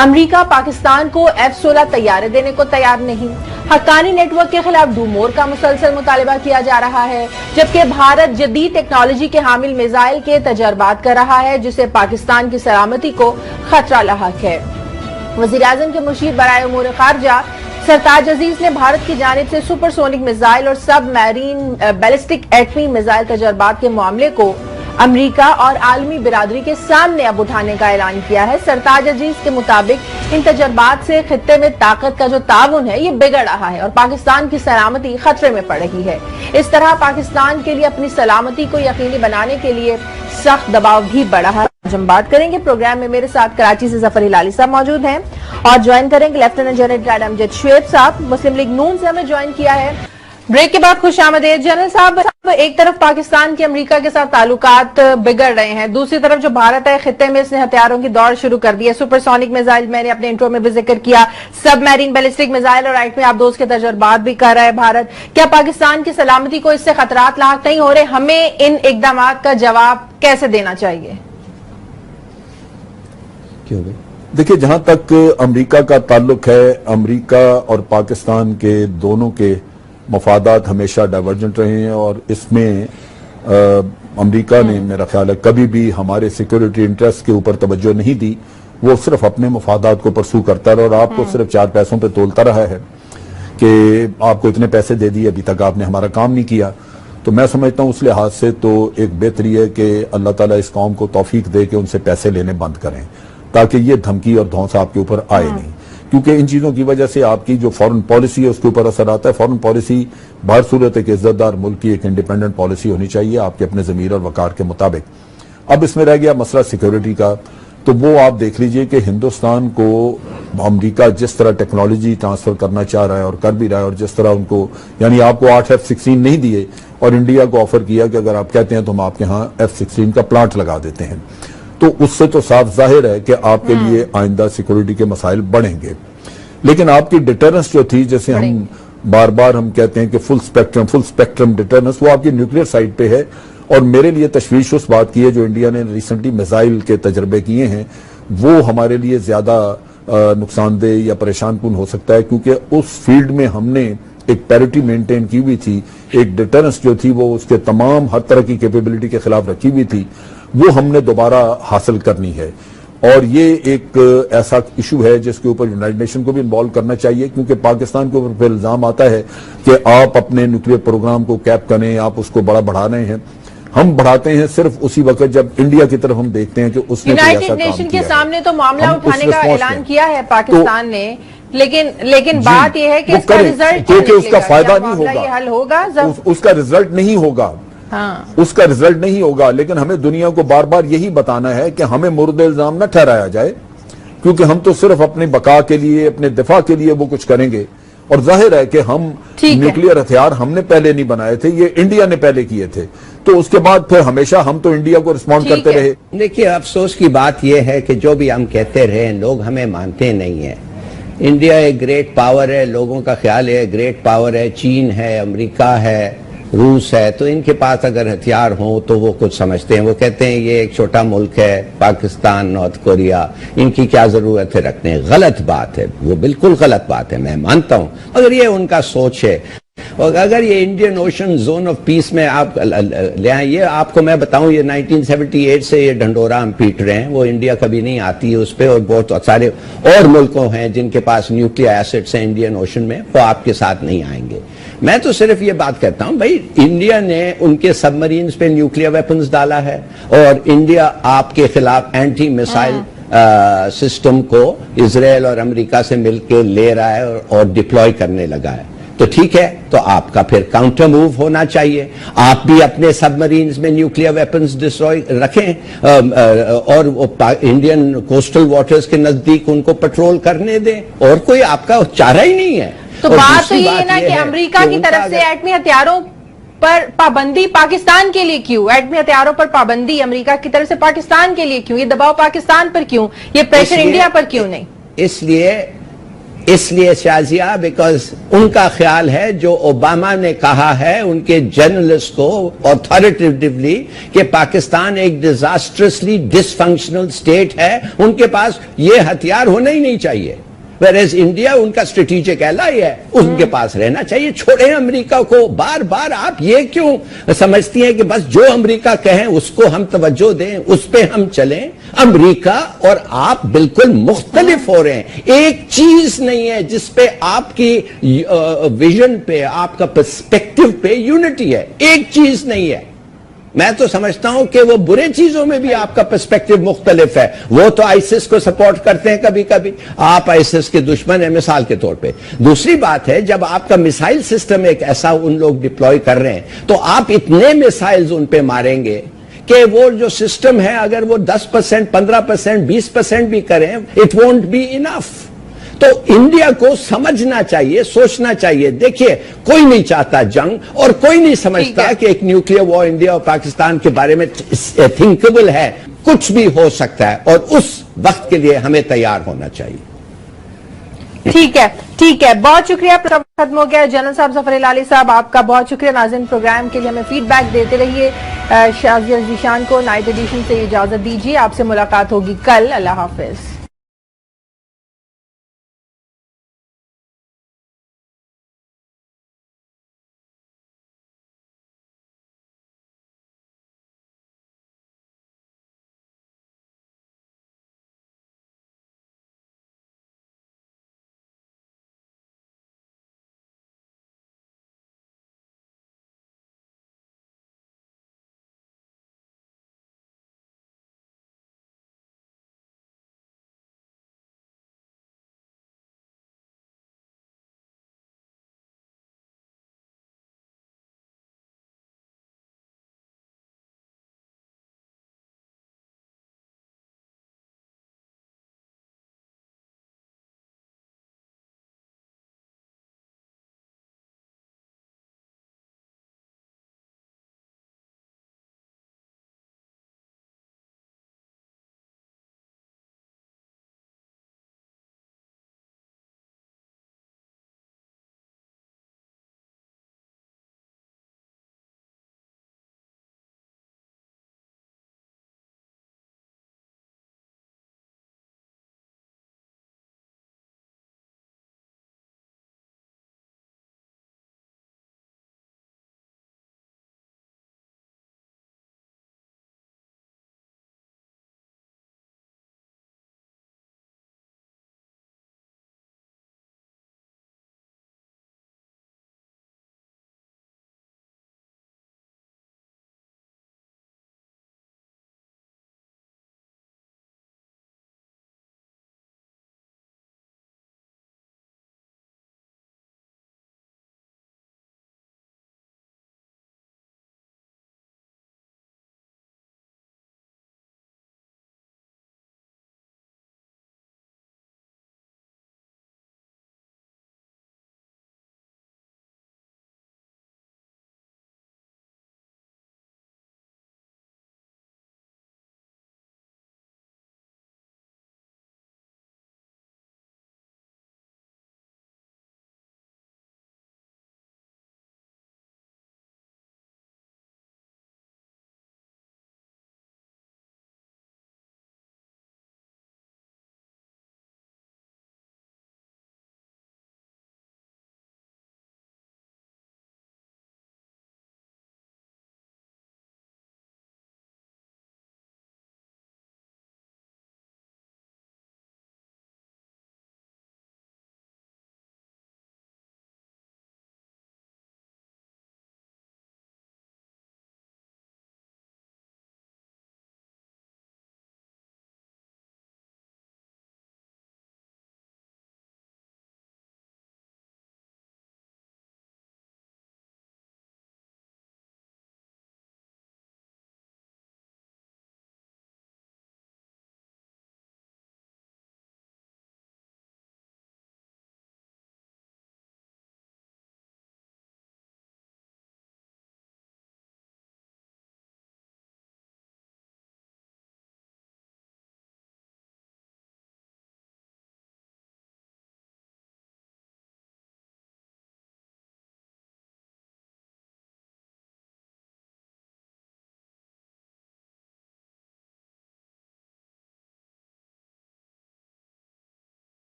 امریکہ پاکستان کو F-16 طیارے دینے کو تیار نہیں. حقانی نیٹ ورک کے خلاف ڈو مور کا مسلسل مطالبہ کیا جا رہا ہے، جبکہ بھارت جدید ٹیکنالوجی کے حامل میزائل کے تجربات کر رہا ہے جسے پاکستان کی سلامتی کو خطرہ لاحق ہے. وزیراعظم کے مشیر برائے امور خارجہ سرتاج عزیز نے بھارت کی جانب سے سپر سونک میزائل اور سب میرین بیلسٹک ایٹمی میزائل تجربات کے معاملے کو امریکہ اور عالمی برادری کے سامنے اب اٹھانے کا اعلان کیا ہے. سرتاج عزیز کے مطابق ان تجربات سے خطے میں طاقت کا جو تعاون ہے یہ بگڑ رہا ہے اور پاکستان کی سلامتی خطرے میں پڑ رہی ہے. اس طرح پاکستان کے لیے اپنی سلامتی کو یقینی بنانے کے لیے سخت دباؤ بھی بڑھ رہا ہے. ہم بات کریں گے پروگرام میں میرے ساتھ کراچی سے ظفر ہلالی صاحب موجود ہیں اور جوائن کریں گے لیفٹیننٹ جنرل ریٹائرڈ امجد شعیب صاحب مسلم لیگ نون سے ہمیں جوائن کیا ہے. بریک کے بعد خوش آمدید جنرل صاحب. ایک طرف پاکستان کے امریکہ کے ساتھ تعلقات بگڑ رہے ہیں، دوسری طرف جو بھارت ہے خطے میں اس نے ہتھیاروں کی دوڑ شروع کر دی ہے. سپر سونک میزائل میں نے اپنے انٹرو میں بھی ذکر کیا، سب میرین بیلسٹک میزائل اور ایٹمی آبدوز کے تجربات بھی کر رہا ہے بھارت. کیا پاکستان کی سلامتی کو اس سے خطرات لاحق نہیں ہو رہے؟ ہمیں ان اقدامات کا جواب کیسے دینا چاہیے؟ دیکھیں، جہاں تک امریکہ کا تعلق ہے، امریکہ اور پاکستان کے دونوں کے مفادات ہمیشہ ڈائیورجنٹ رہے ہیں اور اس میں امریکہ نے میرا خیال ہے کبھی بھی ہمارے سیکیورٹی انٹرسٹ کے اوپر توجہ نہیں دی. وہ صرف اپنے مفادات کو پرسو کرتا رہا اور آپ کو صرف 4 پیسوں پہ تولتا رہا ہے کہ آپ کو اتنے پیسے دے دیے، ابھی تک آپ نے ہمارا کام نہیں کیا. تو میں سمجھتا ہوں اس لحاظ سے تو ایک بہتری ہے کہ اللہ تعالیٰ اس قوم کو توفیق دے کہ ان سے پیسے لینے بند کریں تاکہ یہ دھمکی اور دھونس آپ کے اوپر آئے نہیں، کیونکہ ان چیزوں کی وجہ سے آپ کی جو فورن پالیسی ہے اس کے اوپر اثر آتا ہے. فورن پالیسی بہر صورت ایک عزت دار ملک کی ایک انڈیپینڈنٹ پالیسی ہونی چاہیے آپ کے اپنے ضمیر اور وقار کے مطابق. اب اس میں رہ گیا مسئلہ سیکیورٹی کا، تو وہ آپ دیکھ لیجئے کہ ہندوستان کو امریکہ جس طرح ٹیکنالوجی ٹرانسفر کرنا چاہ رہا ہے اور کر بھی رہا ہے، اور جس طرح ان کو یعنی آپ کو 8 F-16 نہیں دیے اور انڈیا کو آفر کیا کہ اگر آپ کہتے ہیں تو ہم آپ کے ہاں F-16 کا پلانٹ لگا دیتے ہیں، تو اس سے تو صاف ظاہر ہے کہ آپ کے لیے آئندہ سیکیورٹی کے مسائل بڑھیں گے. لیکن آپ کی ڈیٹرنس جو تھی، جیسے ہم بار بار ہم کہتے ہیں کہ فل سپیکٹرم ڈیٹرنس، وہ آپ کی نیوکلیئر سائٹ پہ ہے. اور میرے لیے تشویش اس بات کی ہے جو انڈیا نے ریسنٹلی میزائل کے تجربے کیے ہیں، وہ ہمارے لیے زیادہ نقصان دہ یا پریشان کن ہو سکتا ہے، کیونکہ اس فیلڈ میں ہم نے ایک پیرٹی مینٹین کی ہوئی تھی، ایک ڈیٹرنس جو تھی وہ اس کے تمام ہر طرح کی کیپیبلٹی کے خلاف رکھی ہوئی تھی، وہ ہم نے دوبارہ حاصل کرنی ہے. اور یہ ایک ایسا ایشو ہے جس کے اوپر یونائٹڈ نیشن کو بھی انوالو کرنا چاہیے، کیونکہ پاکستان کے اوپر پھر الزام آتا ہے کہ آپ اپنے نیوکلیئر پروگرام کو کیپ کریں، آپ اس کو بڑھا رہے ہیں. ہم بڑھاتے ہیں صرف اسی وقت جب انڈیا کی طرف ہم دیکھتے ہیں کہ اس نے کوئی ایسا کام کیا ہے. یونائٹڈ نیشن کے سامنے تو معاملہ اٹھانے کا اعلان کیا ہے پاکستان نے، لیکن بات یہ ہے کہ اس کا رزلٹ کیونکہ اس کا فائدہ نہیں ہوگا، یہ حل ہوگا، اس کا رزلٹ نہیں ہوگا، اس کا رزلٹ نہیں ہوگا. لیکن ہمیں دنیا کو بار بار یہی بتانا ہے کہ ہمیں مورد الزام نہ ٹھہرایا جائے، کیونکہ ہم تو صرف اپنی بقا کے لیے، اپنے دفاع کے لیے وہ کچھ کریں گے. اور ظاہر ہے کہ ہم نیوکلیئر ہتھیار ہم نے پہلے نہیں بنائے تھے، یہ انڈیا نے پہلے کیے تھے، تو اس کے بعد پھر ہمیشہ ہم تو انڈیا کو رسپونڈ کرتے رہے. دیکھیے، افسوس کی بات یہ ہے کہ جو بھی ہم کہتے رہے لوگ ہمیں مانتے نہیں ہیں. انڈیا ایک گریٹ پاور ہے، لوگوں کا خیال ہے گریٹ پاور ہے، چین ہے، امریکہ ہے، روس ہے، تو ان کے پاس اگر ہتھیار ہوں تو وہ کچھ سمجھتے ہیں. وہ کہتے ہیں یہ ایک چھوٹا ملک ہے پاکستان، نارتھ کوریا، ان کی کیا ضرورت ہے رکھنے. غلط بات ہے، وہ بالکل غلط بات ہے، میں مانتا ہوں. اگر یہ ان کا سوچ ہے، اور اگر یہ Indian ocean zone of peace میں آپ لے آئیں، یہ آپ کو میں بتاؤں، یہ 1978 سے یہ ڈھنڈورا ہم پیٹ رہے ہیں، وہ انڈیا کبھی نہیں آتی اس پہ. اور بہت سارے اور ملکوں ہیں جن کے پاس نیوکلیئر ایسٹس ہیں انڈین اوشن میں، وہ آپ کے ساتھ نہیں آئیں گے. میں تو صرف یہ بات کہتا ہوں بھائی، انڈیا نے ان کے سب مرینز پہ نیوکلیئر ویپنز ڈالا ہے، اور انڈیا آپ کے خلاف اینٹی میسائل سسٹم کو اسرائیل اور امریکہ سے مل کے لے رہا ہے اور ڈپلوائے کرنے لگا ہے. تو ٹھیک ہے، تو آپ کا پھر کاؤنٹر موو ہونا چاہیے. آپ بھی اپنے سب مرینز میں نیوکلیئر ویپنز ڈسٹروائے رکھیں، اور انڈین کوسٹل واٹرز کے نزدیک ان کو پٹرول کرنے دیں، اور کوئی آپ کا چارہ ہی نہیں ہے. تو بات تو یہ ہے نا کہ امریکہ کی طرف سے ایٹمی ہتھیاروں پر پابندی پاکستان کے لیے کیوں؟ ایٹمی ہتھیاروں پر پابندی امریکہ کی طرف سے پاکستان کے لیے کیوں؟ یہ دباؤ پاکستان پر کیوں؟ یہ پریشر انڈیا پر کیوں نہیں؟ اس لیے اس لیے شازیہ بیکاز ان کا خیال ہے جو اوباما نے کہا ہے ان کے جرنلسٹ کو اتھارٹیٹیولی کہ پاکستان ایک ڈیزاسٹرسلی ڈس فنکشنل اسٹیٹ ہے، ان کے پاس یہ ہتھیار ہونا ہی نہیں چاہیے، ویئرز انڈیا ان کا اسٹریٹجک ایلائی ہے، ان کے پاس رہنا چاہیے۔ چھوڑیں امریکہ کو، بار بار آپ یہ کیوں سمجھتی ہیں کہ بس جو امریکہ کہیں اس کو ہم توجہ دیں، اس پہ ہم چلیں؟ امریکہ اور آپ بالکل مختلف ہو رہے ہیں، ایک چیز نہیں ہے جس پہ آپ کی ویژن پہ، آپ کا پرسپیکٹو پہ یونٹی ہے، ایک چیز نہیں ہے۔ میں تو سمجھتا ہوں کہ وہ برے چیزوں میں بھی آپ کا پرسپیکٹو مختلف ہے۔ وہ تو آئیسس کو سپورٹ کرتے ہیں کبھی کبھی، آپ آئیسس کے دشمن ہیں مثال کے طور پہ۔ دوسری بات ہے جب آپ کا میسائل سسٹم ایک ایسا ان لوگ ڈپلوائے کر رہے ہیں تو آپ اتنے میسائلز ان پہ ماریں گے کہ وہ جو سسٹم ہے اگر وہ 10%، 15%، 20% بھی کریں اٹ وونٹ بی انف۔ تو انڈیا کو سمجھنا چاہیے، سوچنا چاہیے۔ دیکھیے کوئی نہیں چاہتا جنگ اور کوئی نہیں سمجھتا کہ ایک نیوکلیئر وار انڈیا اور پاکستان کے بارے میں تھنکبل ہے، کچھ بھی ہو سکتا ہے اور اس وقت کے لیے ہمیں تیار ہونا چاہیے۔ ٹھیک ہے، بہت شکریہ، ختم ہو گیا۔ جنرل صاحب ظفر ہلالی صاحب آپ کا بہت شکریہ۔ ناظرین پروگرام کے لیے ہمیں فیڈ بیک دیتے رہیے۔ شازیہ ذیشان کو نائٹ ایڈیشن سے اجازت دیجیے، آپ سے ملاقات ہوگی کل۔ اللہ حافظ۔